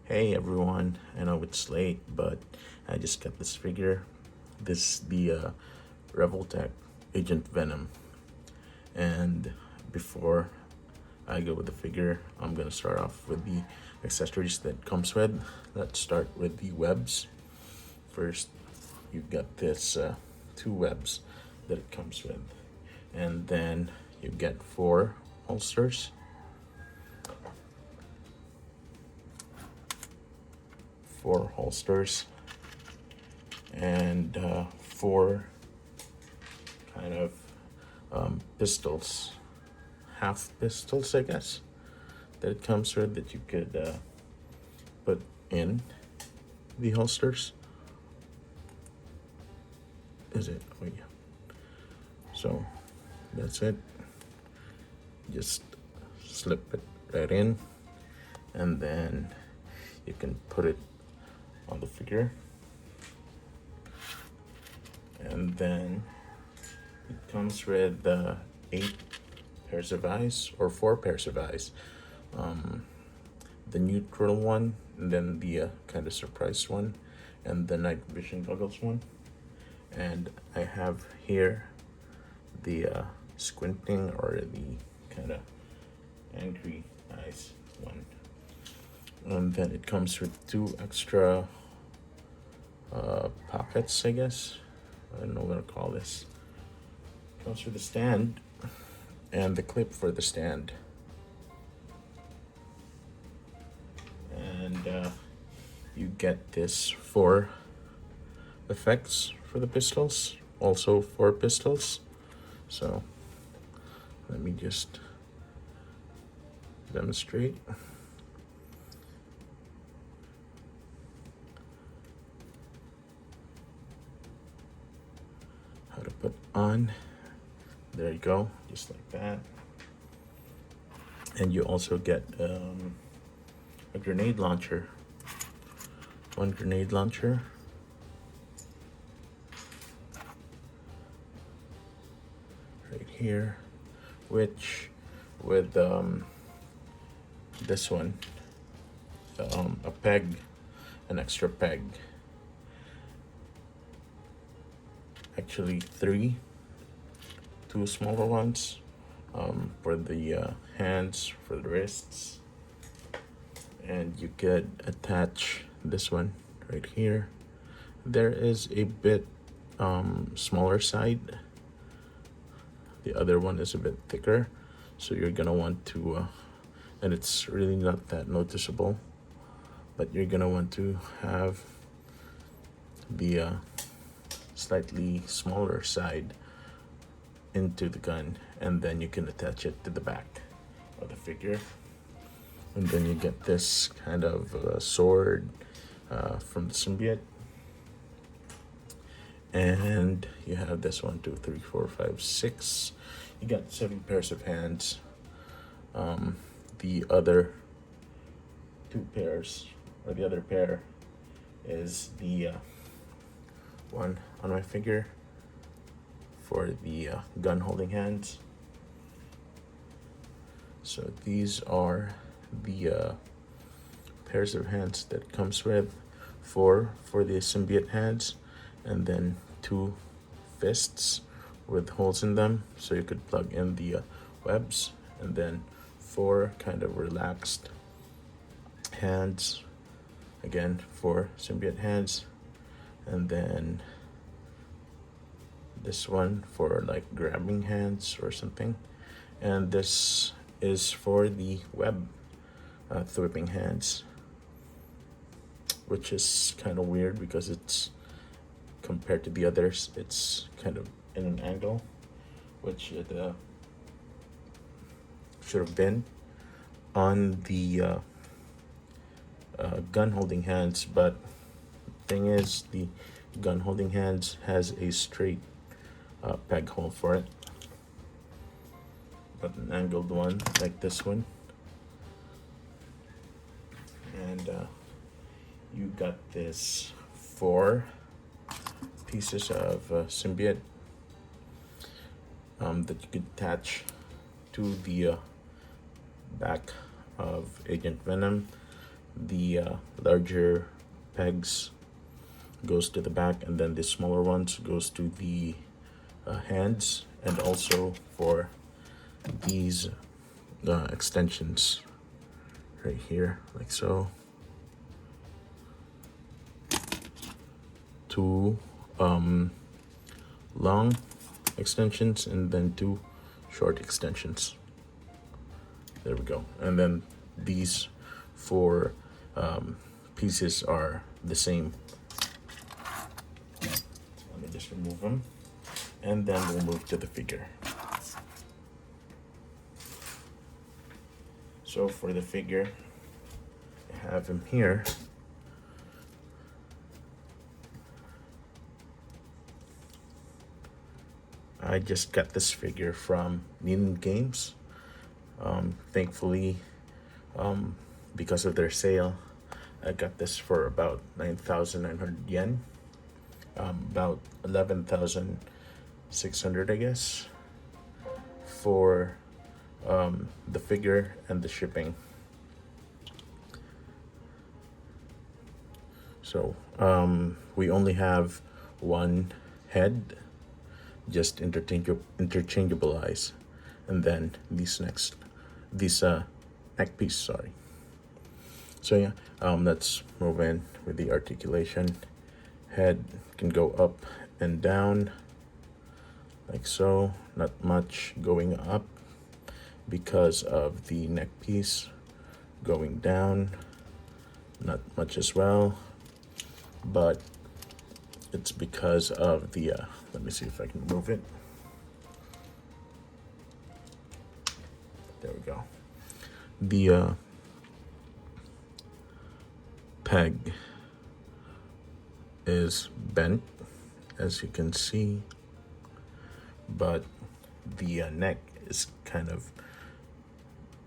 Hey everyone, I know it's late, but I just got this figure. This is the Revoltech Agent Venom. And before I go with the figure, I'm gonna start off with the accessories that comes with. Let's start with the webs. First, you've got this two webs that it comes with. And then you get four holsters. Four holsters and four kind of pistols, half pistols, I guess, that it comes with that you could put in the holsters. Is it? Oh yeah. So that's it. Just slip it right in, and then you can put it on the figure, and then it comes with 8 pairs of eyes or 4 pairs of eyes, the neutral one, and then the kind of surprise one, and the night vision goggles one. And I have here the squinting or the kind of angry eyes one. And then it comes with 2 extra pockets, I guess. I don't know what to call this. It comes with the stand and the clip for the stand. And you get this 4 effects for the pistols, also 4 pistols. So let me just demonstrate. How to put on. There you go, just like that. And you also get a grenade launcher. 1 grenade launcher. Right here, which with this one, a peg, an extra peg. Actually 3, 2 smaller ones for the hands, for the wrists. And you could attach this one right here. There is a bit smaller side. The other one is a bit thicker, so you're gonna want to, and it's really not that noticeable, but you're gonna want to have the slightly smaller side into the gun, and then you can attach it to the back of the figure. And then you get this kind of sword from the symbiote. And you have this 1, 2, 3, 4, 5, 6. You got 7 pairs of hands. The other 2 pairs, or the other pair, is the one on my figure for the gun holding hands. So these are the pairs of hands that comes with, 4 for the symbiote hands, and then 2 fists with holes in them so you could plug in the webs, and then 4 kind of relaxed hands, again for symbiote hands, and then this one for like grabbing hands or something, and this is for the web whipping hands, which is kind of weird because it's, compared to the others, it's kind of in an angle, which it should have been on the gun holding hands. But the thing is, the gun holding hands has a straight peg hole for it, but an angled one like this one. And you got this 4 pieces of symbiote that you could attach to the back of Agent Venom. the larger pegs goes to the back, and then the smaller ones goes to the hands, and also for these extensions right here, like so. Two long extensions and then two short extensions. There we go. And then these four pieces are the same. Let me just remove them, and then we'll move to the figure. So for the figure, I have him here. I just got this figure from Venom Games. Thankfully, because of their sale, I got this for about 9,900 yen, about 11,600, I guess, for the figure and the shipping. So we only have one head, just interchangeable eyes, and then this neck piece, sorry. So yeah, let's move in with the articulation. Head can go up and down like so, not much going up because of the neck piece. Going down, not much as well, but it's because of the let me see if I can move it. There we go. The peg is bent, as you can see, but the neck is kind of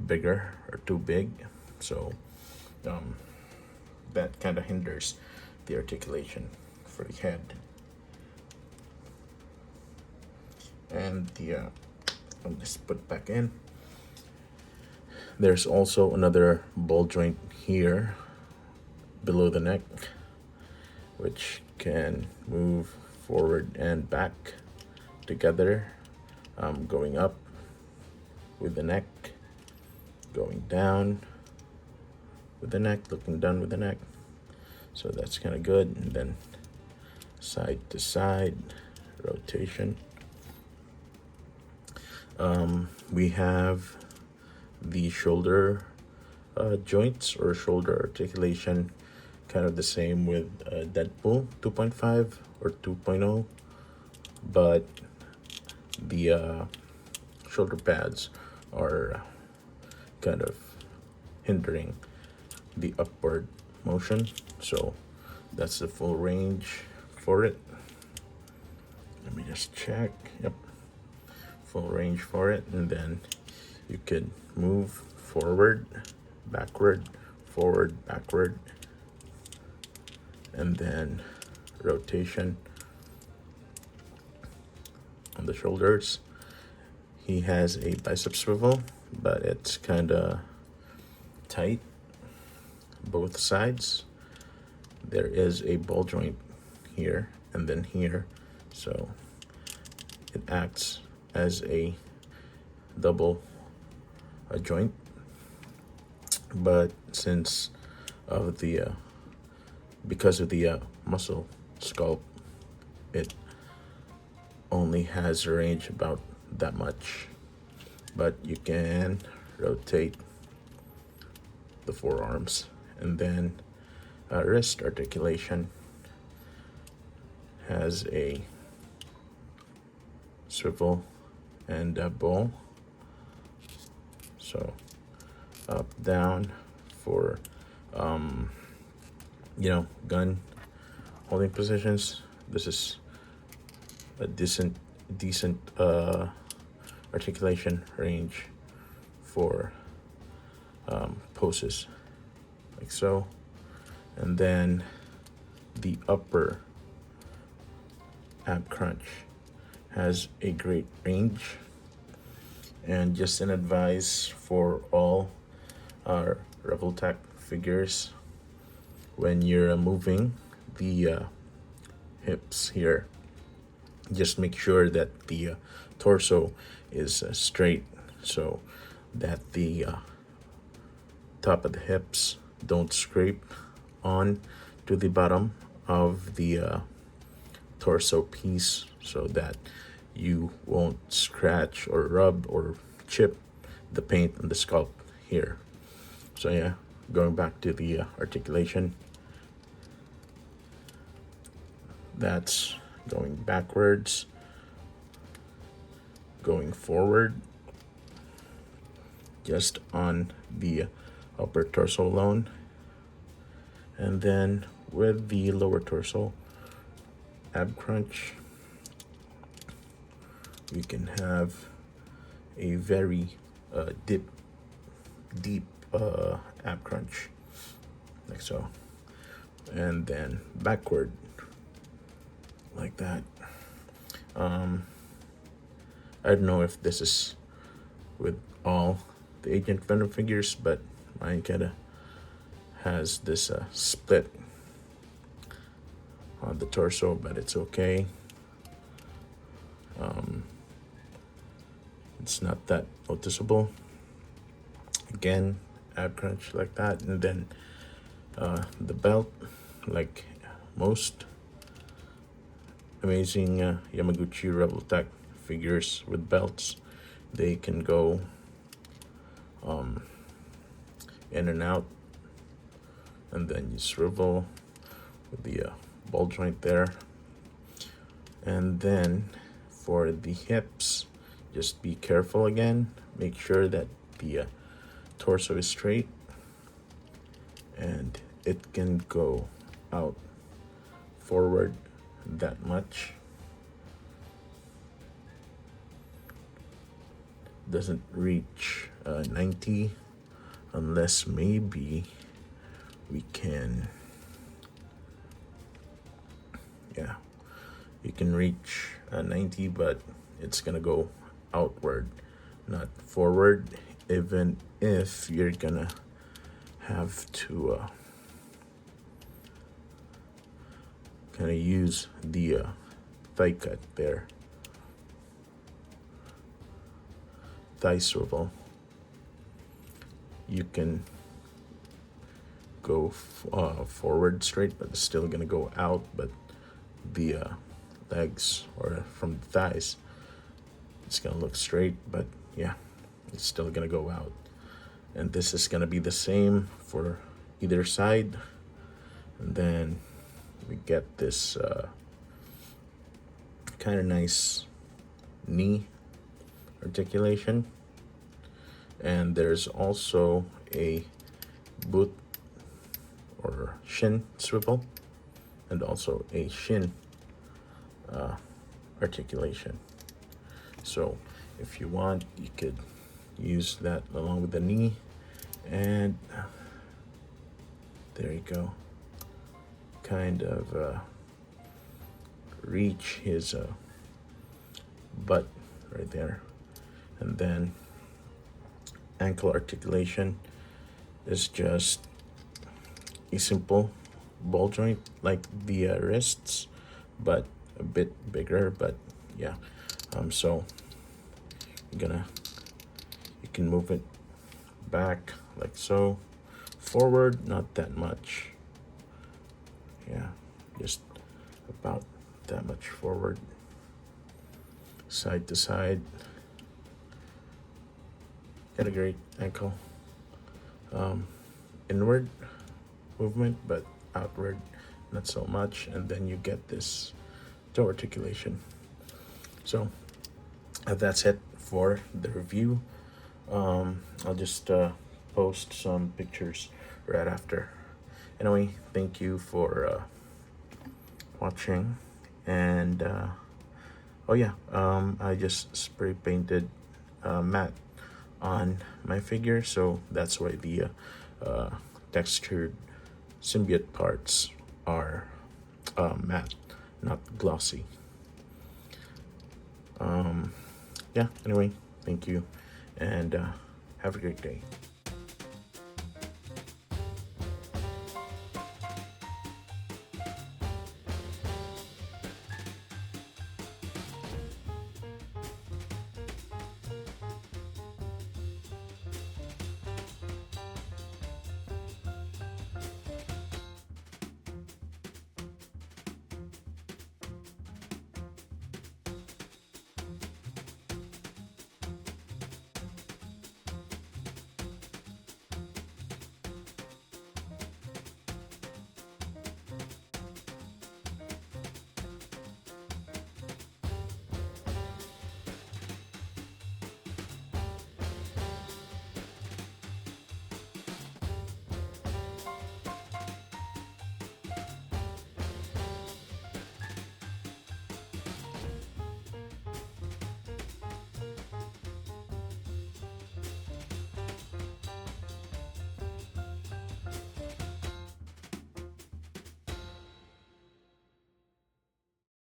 bigger or too big, so that kind of hinders the articulation for the head. And the I'll just put it back in. There's also another ball joint here below the neck, which can move forward and back together, going up with the neck, going down with the neck, looking down with the neck. So that's kind of good. And then side to side rotation. We have the shoulder joints or shoulder articulation, kind of the same with Deadpool 2.5 or 2.0, but the shoulder pads are kind of hindering the upward motion. So that's the full range for it. Let me just check. Yep, full range for it. And then you could move forward, backward, forward, backward, and then rotation on the shoulders. He has a bicep swivel, but it's kind of tight both sides. There is a ball joint here and then here, so it acts as a double joint, but since of the because of the muscle sculpt, it only has a range about that much. But you can rotate the forearms. And then wrist articulation has a swivel and a ball. So up, down for gun holding positions. This is a decent articulation range for poses like so. And then the upper ab crunch has a great range. And just an advice for all our Revoltech figures, when you're moving the hips here, just make sure that the torso is straight, so that the top of the hips don't scrape on to the bottom of the torso piece, so that you won't scratch or rub or chip the paint on the sculpt here. So yeah, going back to the articulation, that's going backwards, going forward, just on the upper torso alone, and then with the lower torso ab crunch, we can have a very deep ab crunch, like so, and then backward like that. I don't know if this is with all the Agent Venom figures, but mine kinda has this split on the torso, but it's okay. It's not that noticeable. Again, ab crunch like that, and then the belt, like most amazing Yamaguchi Revoltech figures with belts, they can go in and out, and then you swivel with the ball joint there. And then for the hips, just be careful again, make sure that the torso is straight, and it can go out forward that much. Doesn't reach 90, unless maybe we can, yeah, you can reach 90, but it's gonna go outward, not forward, even if you're gonna have to kind of use the thigh cut there, thigh swivel. You can go forward straight, but it's still gonna go out, but the legs, or from the thighs, it's gonna look straight, but yeah, it's still gonna go out. And this is gonna be the same for either side. And then we get this kind of nice knee articulation, and there's also a boot or shin swivel, and also a shin articulation. So if you want, you could use that along with the knee, and there you go, kind of reach his butt right there. And then ankle articulation is just a simple ball joint like the wrists, but a bit bigger. But yeah, so you can move it back like so, forward not that much, yeah, just about that much forward, side to side. Got a great ankle inward movement, but outward not so much. And then you get this toe articulation. So that's it for the review. I'll just post some pictures right after. Anyway, thank you for watching. And oh yeah, I just spray painted matte on my figure, so that's why the textured symbiote parts are matte, not glossy. Yeah, anyway, thank you, and have a great day.